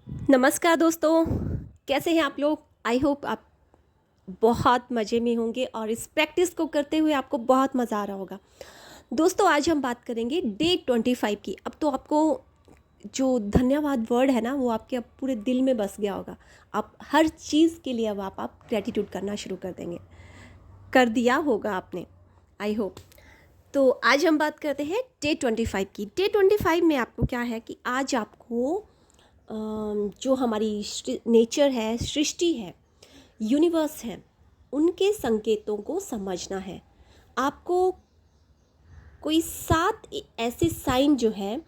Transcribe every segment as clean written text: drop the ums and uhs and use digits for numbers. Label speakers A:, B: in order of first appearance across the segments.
A: नमस्कार दोस्तों, कैसे हैं आप लोग? आई होप आप बहुत मज़े में होंगे और इस प्रैक्टिस को करते हुए आपको बहुत मज़ा आ रहा होगा। दोस्तों, आज हम बात करेंगे डे 25 की। अब तो आपको जो धन्यवाद वर्ड है ना, वो आपके अब पूरे दिल में बस गया होगा। आप हर चीज़ के लिए अब आप ग्रैटिट्यूड करना शुरू कर देंगे। कर दिया होगा आपने, आई होप। तो आज हम बात करते हैं डे 25 की। डे 25 में आपको क्या है कि आज आपको जो हमारी नेचर है, सृष्टि है, यूनिवर्स है, उनके संकेतों को समझना है। आपको कोई 7 ऐसे साइन जो है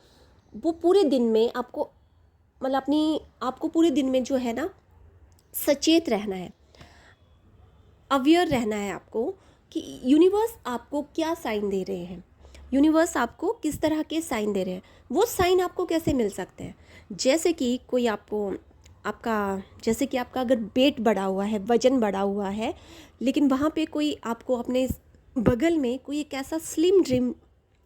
A: वो पूरे दिन में आपको मतलब अपनी आपको पूरे दिन में जो है ना सचेत रहना है, अवेयर रहना है आपको कि यूनिवर्स आपको क्या साइन दे रहे हैं, यूनिवर्स आपको किस तरह के साइन दे रहे हैं। वो साइन आपको कैसे मिल सकते हैं? जैसे कि कोई आपको आपका जैसे कि आपका अगर वेट बढ़ा हुआ है, वज़न बढ़ा हुआ है, लेकिन वहाँ पे कोई आपको अपने बगल में कोई एक ऐसा स्लिम ड्रिम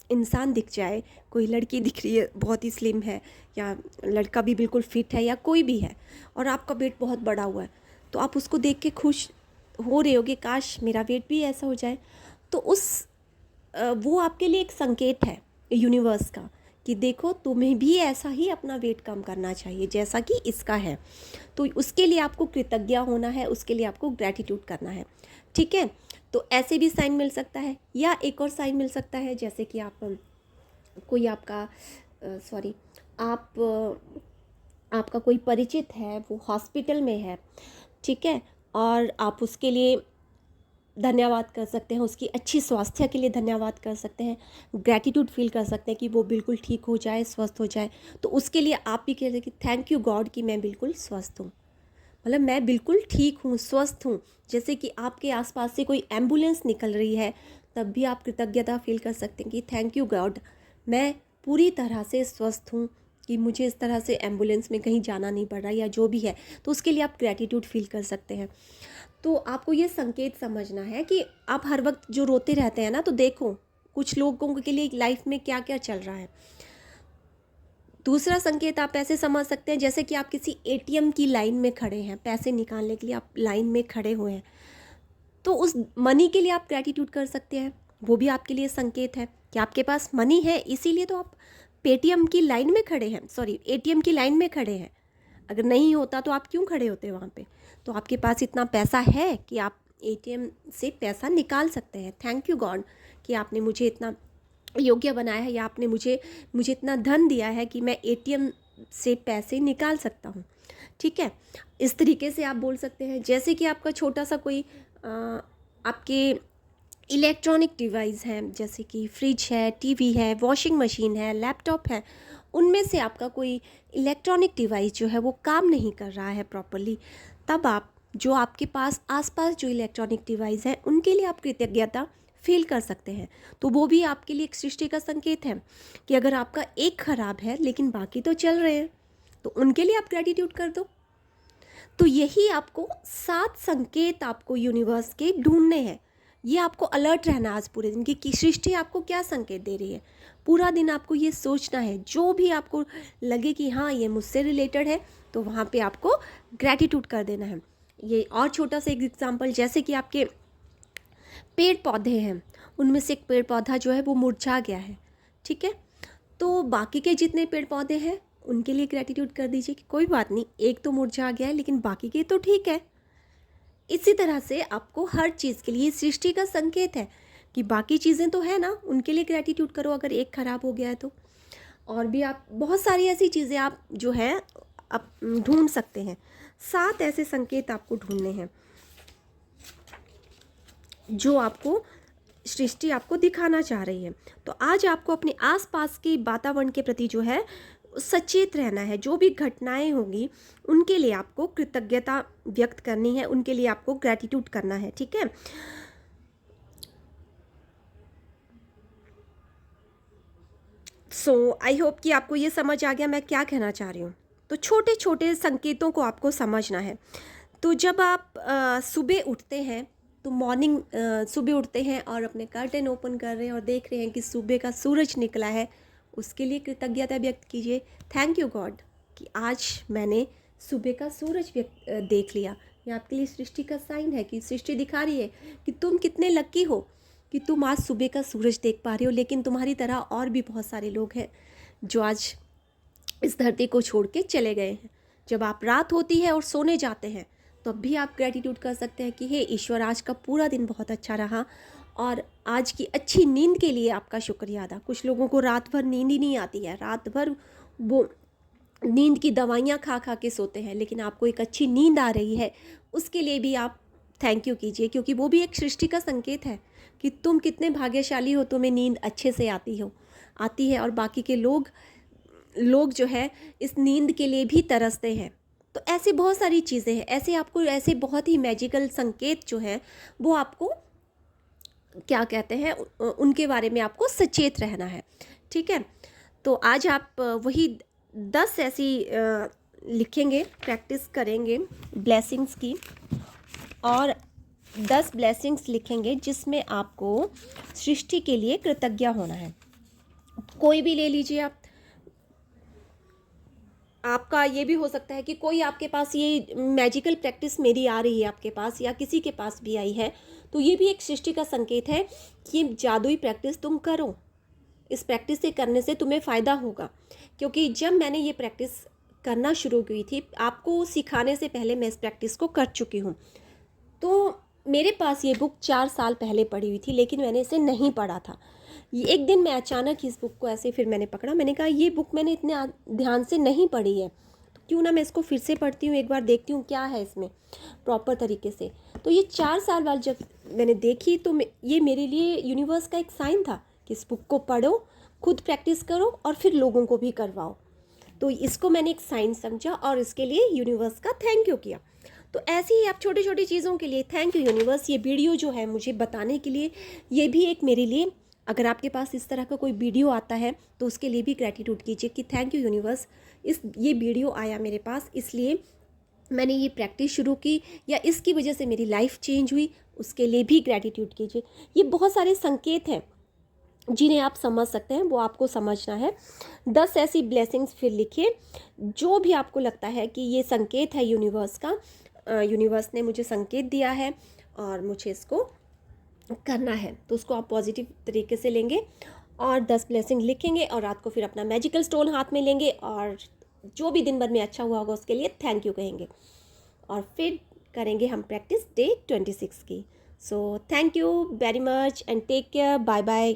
A: इंसान दिख जाए, कोई लड़की दिख रही है बहुत ही स्लिम है, या लड़का भी बिल्कुल फिट है, या कोई भी है और आपका वेट बहुत बढ़ा हुआ है, तो आप उसको देख के खुश हो रहे होगे, काश मेरा वेट भी ऐसा हो जाए। तो वो आपके लिए एक संकेत है यूनिवर्स का कि देखो तुम्हें भी ऐसा ही अपना वेट कम करना चाहिए जैसा कि इसका है। तो उसके लिए आपको कृतज्ञ होना है, उसके लिए आपको ग्रैटिट्यूड करना है। ठीक है, तो ऐसे भी साइन मिल सकता है, या एक और साइन मिल सकता है जैसे कि आप कोई आपका सॉरी आप आपका कोई परिचित है, वो हॉस्पिटल में है, ठीक है, और आप उसके लिए धन्यवाद कर सकते हैं, उसकी अच्छी स्वास्थ्य के लिए धन्यवाद कर सकते हैं, ग्रैटिट्यूड फील कर सकते हैं कि वो बिल्कुल ठीक हो जाए, स्वस्थ हो जाए। तो उसके लिए आप भी कह रहे कि थैंक यू गॉड कि मैं बिल्कुल स्वस्थ हूँ, मतलब मैं बिल्कुल ठीक हूँ, स्वस्थ हूँ। जैसे कि आपके आसपास से कोई एम्बुलेंस निकल रही है, तब भी आप कृतज्ञता फील कर सकते हैं कि थैंक यू गॉड, मैं पूरी तरह से स्वस्थ हूँ, कि मुझे इस तरह से एम्बुलेंस में कहीं जाना नहीं पड़ रहा, या जो भी है। तो उसके लिए आप ग्रैटिट्यूड फील कर सकते हैं। तो आपको ये संकेत समझना है कि आप हर वक्त जो रोते रहते हैं ना, तो देखो कुछ लोगों के लिए लाइफ में क्या क्या चल रहा है। दूसरा संकेत आप ऐसे समझ सकते हैं जैसे कि आप किसी एटीएम की लाइन में खड़े हैं, पैसे निकालने के लिए आप लाइन में खड़े हुए हैं, तो उस मनी के लिए आप ग्रैटिट्यूड कर सकते हैं। वो भी आपके लिए संकेत है कि आपके पास मनी है, इसीलिए तो आप पेटीएम की लाइन में खड़े हैं, सॉरी एटीएम की लाइन में खड़े हैं। अगर नहीं होता तो आप क्यों खड़े होते वहाँ पे? तो आपके पास इतना पैसा है कि आप एटीएम से पैसा निकाल सकते हैं। थैंक यू गॉड कि आपने मुझे इतना योग्य बनाया है, या आपने मुझे मुझे इतना धन दिया है कि मैं एटीएम से पैसे निकाल सकता हूँ। ठीक है, इस तरीके से आप बोल सकते हैं। जैसे कि आपका छोटा सा कोई आपके इलेक्ट्रॉनिक डिवाइस हैं, जैसे कि फ्रिज है, टीवी है, वॉशिंग मशीन है, लैपटॉप है, उनमें से आपका कोई इलेक्ट्रॉनिक डिवाइस जो है वो काम नहीं कर रहा है प्रॉपरली, तब आप जो आपके पास आसपास जो इलेक्ट्रॉनिक डिवाइस है उनके लिए आप कृतज्ञता फील कर सकते हैं। तो वो भी आपके लिए एक सृष्टि का संकेत है कि अगर आपका एक खराब है लेकिन बाकी तो चल रहे हैं, तो उनके लिए आप ग्रेटिट्यूड कर दो। तो यही आपको 7 संकेत आपको यूनिवर्स के ढूंढने हैं। ये आपको अलर्ट रहना आज पूरे दिन की सृष्टि आपको क्या संकेत दे रही है। पूरा दिन आपको ये सोचना है, जो भी आपको लगे कि हाँ ये मुझसे रिलेटेड है, तो वहाँ पे आपको ग्रैटिट्यूड कर देना है। ये और छोटा सा एक एग्जांपल, जैसे कि आपके पेड़ पौधे हैं, उनमें से एक पेड़ पौधा जो है वो मुरझा गया है, ठीक है, तो बाकी के जितने पेड़ पौधे हैं उनके लिए ग्रैटिट्यूड कर दीजिए कि कोई बात नहीं, एक तो मुरझा गया है लेकिन बाकी के तो ठीक है। इसी तरह से आपको हर चीज़ के लिए सृष्टि का संकेत है कि बाकी चीज़ें तो है ना, उनके लिए ग्रैटिट्यूड करो अगर एक खराब हो गया है तो। और भी आप बहुत सारी ऐसी चीज़ें आप जो है आप ढूंढ सकते हैं। 7 ऐसे संकेत आपको ढूंढने हैं जो आपको सृष्टि आपको दिखाना चाह रही है। तो आज आपको अपने आसपास के वातावरण के प्रति जो है सचेत रहना है। जो भी घटनाएं होंगी उनके लिए आपको कृतज्ञता व्यक्त करनी है, उनके लिए आपको ग्रैटिट्यूड करना है, ठीक है। सो आई होप कि आपको ये समझ आ गया मैं क्या कहना चाह रही हूँ। तो छोटे छोटे संकेतों को आपको समझना है। तो जब आप सुबह उठते हैं, तो मॉर्निंग सुबह उठते हैं और अपने कर्टेन ओपन कर रहे हैं और देख रहे हैं कि सुबह का सूरज निकला है, उसके लिए कृतज्ञता व्यक्त कीजिए। थैंक यू गॉड कि आज मैंने सुबह का सूरज देख लिया। ये आपके लिए सृष्टि का साइन है कि सृष्टि दिखा रही है कि तुम कितने लकी हो कि तुम आज सुबह का सूरज देख पा रहे हो। लेकिन तुम्हारी तरह और भी बहुत सारे लोग हैं जो आज इस धरती को छोड़ के चले गए हैं। जब आप रात होती है और सोने जाते हैं तब भी आप ग्रेटिट्यूड कर सकते हैं कि हे ईश्वर, आज का पूरा दिन बहुत अच्छा रहा और आज की अच्छी नींद के लिए आपका शुक्रिया अदा। कुछ लोगों को रात भर नींद ही नहीं आती है, रात भर वो नींद की दवाइयाँ खा खा के सोते हैं, लेकिन आपको एक अच्छी नींद आ रही है, उसके लिए भी आप थैंक यू कीजिए, क्योंकि वो भी एक सृष्टि का संकेत है कि तुम कितने भाग्यशाली हो, तुम्हें नींद अच्छे से आती है और बाकी के लोग जो है इस नींद के लिए भी तरसते हैं। तो ऐसी बहुत सारी चीज़ें हैं, ऐसे बहुत ही मैजिकल संकेत जो है वो आपको क्या कहते हैं, उनके बारे में आपको सचेत रहना है। ठीक है, तो आज आप वही 10 ऐसी लिखेंगे, प्रैक्टिस करेंगे ब्लेसिंग्स की, और 10 ब्लेसिंग्स लिखेंगे जिसमें आपको सृष्टि के लिए कृतज्ञ होना है। कोई भी ले लीजिए आप, आपका ये भी हो सकता है कि कोई आपके पास ये मैजिकल प्रैक्टिस मेरी आ रही है आपके पास या किसी के पास भी आई है, तो ये भी एक सृष्टि का संकेत है कि ये जादुई प्रैक्टिस तुम करो। इस प्रैक्टिस से करने से तुम्हें फ़ायदा होगा, क्योंकि जब मैंने ये प्रैक्टिस करना शुरू की थी, आपको सिखाने से पहले मैं इस प्रैक्टिस को कर चुकी हूँ। तो मेरे पास ये बुक 4 साल पहले पढ़ी हुई थी, लेकिन मैंने इसे नहीं पढ़ा था। एक दिन मैं अचानक इस बुक को ऐसे फिर मैंने पकड़ा, मैंने कहा ये बुक मैंने इतने ध्यान से नहीं पढ़ी है, तो क्यों ना मैं इसको फिर से पढ़ती हूँ, एक बार देखती हूँ क्या है इसमें प्रॉपर तरीके से। तो ये 4 साल बाद जब मैंने देखी तो ये मेरे लिए यूनिवर्स का एक साइन था कि इस बुक को पढ़ो, खुद प्रैक्टिस करो और फिर लोगों को भी करवाओ। तो इसको मैंने एक साइन समझा और इसके लिए यूनिवर्स का थैंक यू किया। तो ऐसे ही आप छोटी छोटी चीज़ों के लिए थैंक यू यूनिवर्स। ये वीडियो जो है मुझे बताने के लिए, ये भी एक मेरे लिए, अगर आपके पास इस तरह का कोई वीडियो आता है तो उसके लिए भी ग्रेटिट्यूड कीजिए कि थैंक यू यूनिवर्स, ये वीडियो आया मेरे पास, इसलिए मैंने ये प्रैक्टिस शुरू की या इसकी वजह से मेरी लाइफ चेंज हुई, उसके लिए भी ग्रेटिट्यूड कीजिए। ये बहुत सारे संकेत हैं जिन्हें आप समझ सकते हैं, वो आपको समझना है। 10 ऐसी ब्लेसिंग्स फिर लिखिए जो भी आपको लगता है कि ये संकेत है यूनिवर्स का, यूनिवर्स ने मुझे संकेत दिया है और मुझे इसको करना है, तो उसको आप पॉजिटिव तरीके से लेंगे और 10 ब्लेसिंग लिखेंगे और रात को फिर अपना मैजिकल स्टोन हाथ में लेंगे और जो भी दिन भर में अच्छा हुआ होगा उसके लिए थैंक यू कहेंगे और फिर करेंगे हम प्रैक्टिस डे 26 की। So thank you very much and take care, bye bye.